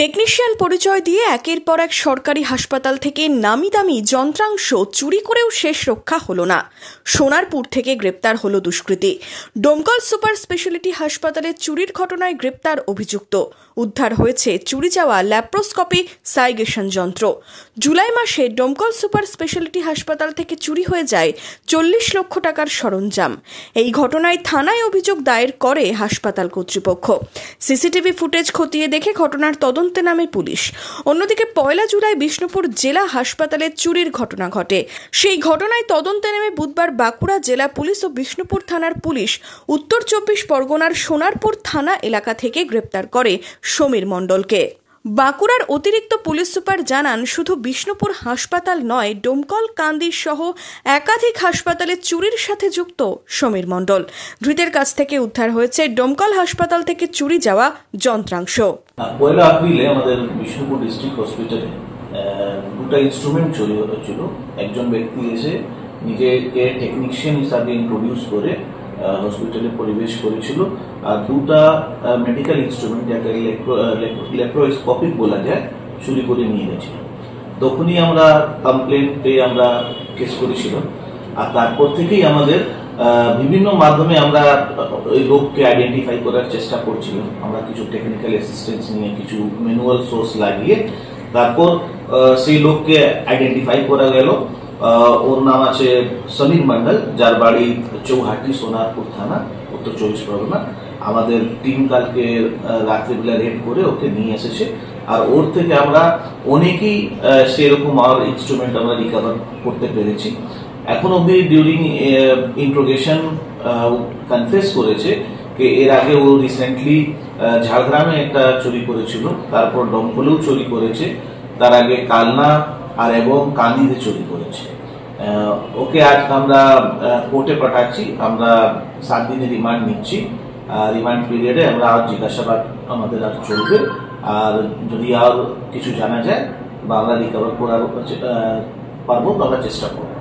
Technician পরিচয় দিয়ে একের পর এক সরকারি হাসপাতাল থেকে নামি দামি যন্ত্রাংশ চুরি করেও শেষ রক্ষা হলো না। সোনারপুর থেকে গ্রেপ্তার হলো দুষ্কৃতী। ডোমকল সুপার স্পেশালিটি হাসপাতালে চুরির ঘটনায় গ্রেপ্তার অভিযুক্ত। উদ্ধার হয়েছে চুরি যাওয়া ল্যাপ্রোস্কোপি সাইগেশন যন্ত্র। জুলাই মাসে ডোমকল সুপার স্পেশালিটি হাসপাতাল থেকে চুরি হয়ে যায় 40 লক্ষ টাকার সরঞ্জাম। এই ঘটনায় থানায় অভিযোগ দায়ের করে হাসপাতাল কর্তৃপক্ষ। সিসিটিভি ফুটেজ খতিয়ে দেখে ঘটনার তদন্তে নামে পুলিশ। অন্যদিকে 1 জুলাই বিষ্ণুপুর জেলা হাসপাতালে চুরির ঘটনা ঘটে। সেই ঘটনায় তদন্তে নেমে বুধবার বাঁকুড়া জেলা পুলিশ ও বিষ্ণুপুর থানার পুলিশ উত্তর 24 পরগনার সোনারপুর থানা এলাকা থেকে গ্রেপ্তার করে সমীর মণ্ডলকে। বাঁকুড়ার অতিরিক্ত পুলিশ সুপার জানান, শুধু বিষ্ণুপুর হাসপাতাল নয়, ডোমকল কান্দি সহ একাধিক হাসপাতালে চুরির সাথে যুক্ত সমীর মণ্ডল। ধৃতের কাছ থেকে উদ্ধার হয়েছে ডোমকল হাসপাতাল থেকে চুরি যাওয়া যন্ত্রাংশ। 1 এপ্রিলে আমাদের বিষ্ণুপুর ডিস্ট্রিক্ট হসপিটালে দুটো ইনস্ট্রুমেন্ট চুরি হয়েছিল। একজন ব্যক্তি এসে নিজেকে টেকনিশিয়ান হিসাবে ইন্ট্রোডিউস করে হসপিটালে পরিবেশ করেছিল, আর দুটা মেডিকেল ইনস্ট্রুমেন্ট যাকে ল্যাপ্রোস্কোপিক বলা যায় চুরি করে নিয়ে গেছিল। তখনই আমরা কমপ্লেন পেয়ে আমরা কেস করেছিলাম, আর তারপর থেকেই আমাদের বিভিন্ন মাধ্যমে আমরা ওই লোককে আইডেন্টিফাই করার চেষ্টা করছিলাম। আমরা কিছু টেকনিক্যাল অ্যাসিস্ট্যান্স নিয়ে, কিছু ম্যানুয়াল সোর্স লাগিয়ে তারপর সেই লোককে আইডেন্টিফাই করা গেল। ওর নাম আছে সমীর মণ্ডল, যার বাড়ি চৌহাটি, সোনারপুর থানা, উত্তর 24 পরগনা। আমাদের টিম কালকে রাত্রিবেলা রেড করে ওকে নিয়ে এসেছে, আর ওর থেকে আমরা অনেকেই সেরকম আর ইনস্ট্রুমেন্ট আমরা রিকভার করতে পেরেছি। এখন অব্দি ডিউরিং ইন্ট্রোগেশন কনফেস করেছে যে এর আগে ও রিসেন্টলি ঝাড়গ্রামে একটা চুরি করেছিল, তারপর ডোমকলেও চুরি করেছে, তার আগে কালনা আর এবং কান্দিতে চুরি করেছে। ওকে আজ আমরা কোর্টে পাঠাচ্ছি, আমরা 7 দিনের রিমান্ড নিচ্ছি। রিমান্ড পিরিয়ডে আমরা আর জিজ্ঞাসাবাদ আমাদের আর চলবে, আর যদি আর কিছু জানা যায় বা আমরা রিকভার করার পারবো তো আমরা চেষ্টা করবো।